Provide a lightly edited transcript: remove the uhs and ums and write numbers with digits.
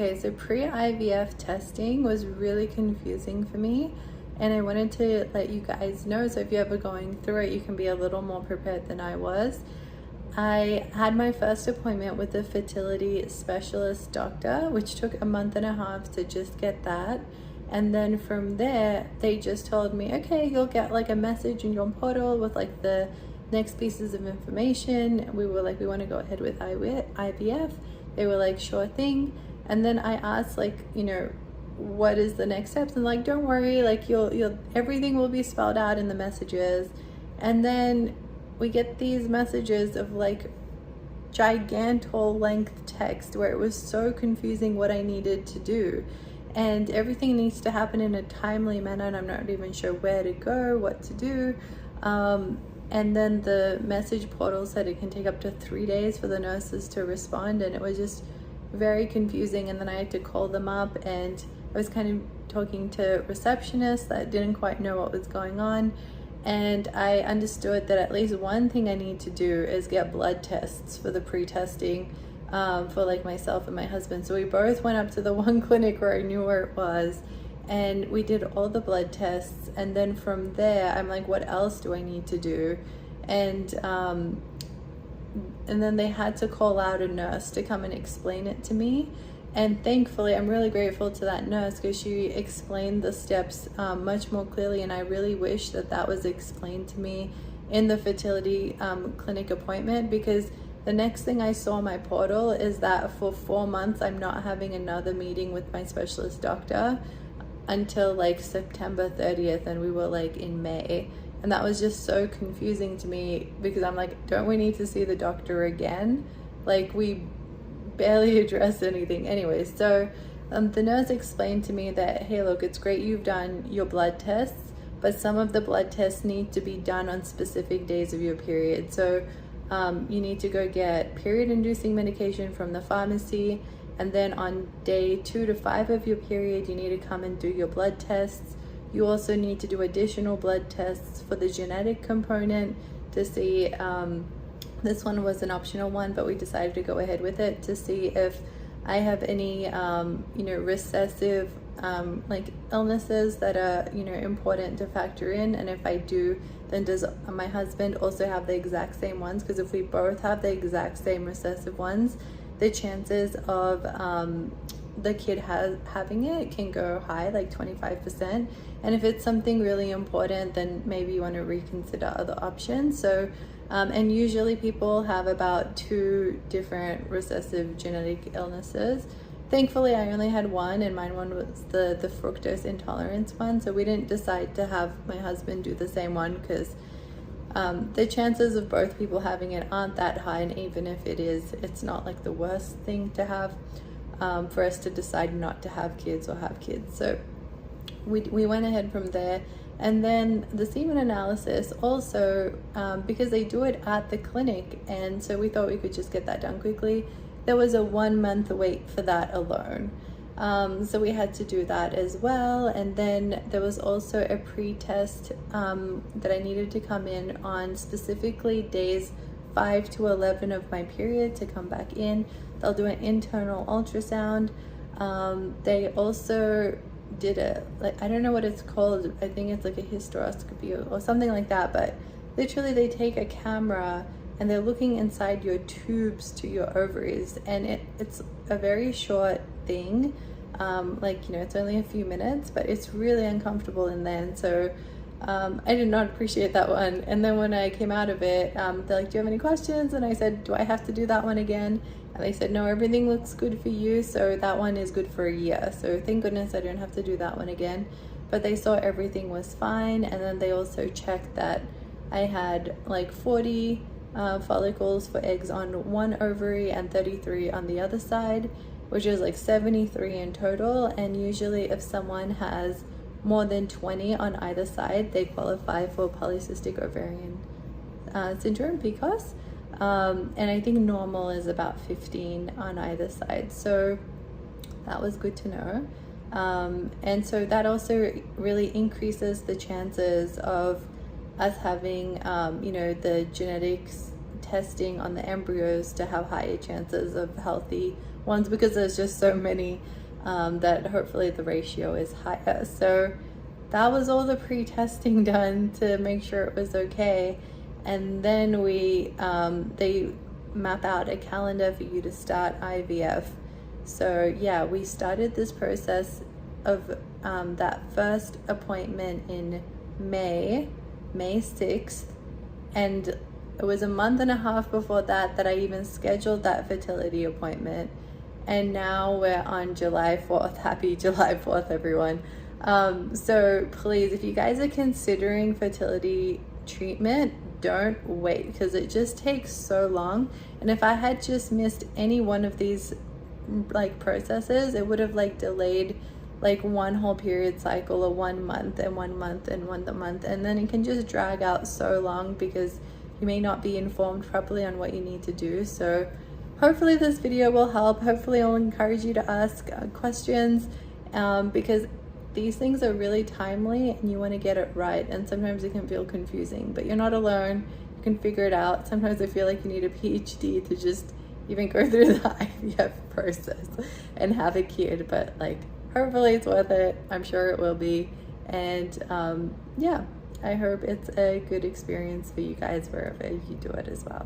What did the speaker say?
Okay, so pre-IVF testing was really confusing for me, and I wanted to let you guys know, so if you're ever going through it, you can be a little more prepared than I was. I had my first appointment with a fertility specialist doctor, which took a month and a half to just get that. And then from there, they just told me, okay, you'll get like a message in your portal with like the next pieces of information. We were like, we want to go ahead with IVF. They were like, sure thing. And then I asked, like, you know, what is the next steps? And like, don't worry, like you'll everything will be spelled out in the messages. And then we get these messages of like gigantor length text where it was so confusing what I needed to do. And everything needs to happen in a timely manner, and I'm not even sure where to go, what to do. And then the message portal said it can take up to 3 days for the nurses to respond, and it was just very confusing. And then I had to call them up, and I was kind of talking to receptionists that didn't quite know what was going on. And I understood that at least one thing I need to do is get blood tests for the pre-testing for like myself and my husband. So we both went up to the one clinic where I knew where it was, and we did all the blood tests. And then from there, I'm like, what else do I need to do? And then they had to call out a nurse to come and explain it to me. And thankfully, I'm really grateful to that nurse because she explained the steps much more clearly. And I really wish that that was explained to me in the fertility clinic appointment, because the next thing I saw on my portal is that for 4 months, I'm not having another meeting with my specialist doctor until like September 30th, and we were like in May. And that was just so confusing to me, because I'm like, don't we need to see the doctor again? Like, we barely addressed anything. Anyways, so the nurse explained to me that, hey, look, it's great you've done your blood tests, but some of the blood tests need to be done on specific days of your period. So you need to go get period-inducing medication from the pharmacy, and then on day 2 to 5 of your period, you need to come and do your blood tests. You also need to do additional blood tests for the genetic component to see, this one was an optional one, but we decided to go ahead with it to see if I have any, you know, recessive like illnesses that are, you know, important to factor in. And if I do, then does my husband also have the exact same ones? Because if we both have the exact same recessive ones, the chances of the kid having it can go high, like 25%. And if it's something really important, then maybe you want to reconsider other options. So and usually people have about 2 different recessive genetic illnesses. Thankfully, I only had one, and mine one was the fructose intolerance one. So we didn't decide to have my husband do the same one, because the chances of both people having it aren't that high. And even if it is, it's not like the worst thing to have for us to decide not to have kids or have kids. So we went ahead from there. And then the semen analysis also, because they do it at the clinic, and so we thought we could just get that done quickly. There was a 1 month wait for that alone. So we had to do that as well. And then there was also a pre-test that I needed to come in on, specifically days 5 to 11 of my period, to come back in. They'll do an internal ultrasound. They also did a, like, I don't know what it's called. I think it's like a hysteroscopy or something like that. But literally they take a camera and they're looking inside your tubes to your ovaries. And it's a very short thing. Like, you know, it's only a few minutes, but it's really uncomfortable in there. And so I did not appreciate that one. And then when I came out of it, they're like, do you have any questions? And I said, do I have to do that one again? And they said, no, everything looks good for you. So that one is good for a year. So thank goodness I didn't have to do that one again. But they saw everything was fine. And then they also checked that I had like 40 follicles for eggs on one ovary and 33 on the other side, which is like 73 in total. And usually if someone has more than 20 on either side, they qualify for polycystic ovarian syndrome, PCOS. And I think normal is about 15 on either side. So that was good to know. And so that also really increases the chances of us having, you know, the genetics testing on the embryos to have higher chances of healthy ones because there's just so many that hopefully the ratio is higher. So that was all the pre-testing done to make sure it was okay. And then they map out a calendar for you to start IVF. So yeah, we started this process of that first appointment in May 6th, and it was a month and a half before that I even scheduled that fertility appointment. And now we're on July 4th. Happy July 4th, everyone. So please, if you guys are considering fertility treatment, don't wait, because it just takes so long. And if I had just missed any one of these like processes, it would have like delayed like one whole period cycle, or 1 month and 1 month and 1 month, and then it can just drag out so long because you may not be informed properly on what you need to do. So hopefully this video will help. Hopefully it'll encourage you to ask questions, because these things are really timely and you want to get it right, and sometimes it can feel confusing, but you're not alone. You can figure it out. Sometimes I feel like you need a PhD to just even go through the IVF process and have a kid, but like hopefully it's worth it. I'm sure it will be. And yeah, I hope it's a good experience for you guys wherever you do it as well.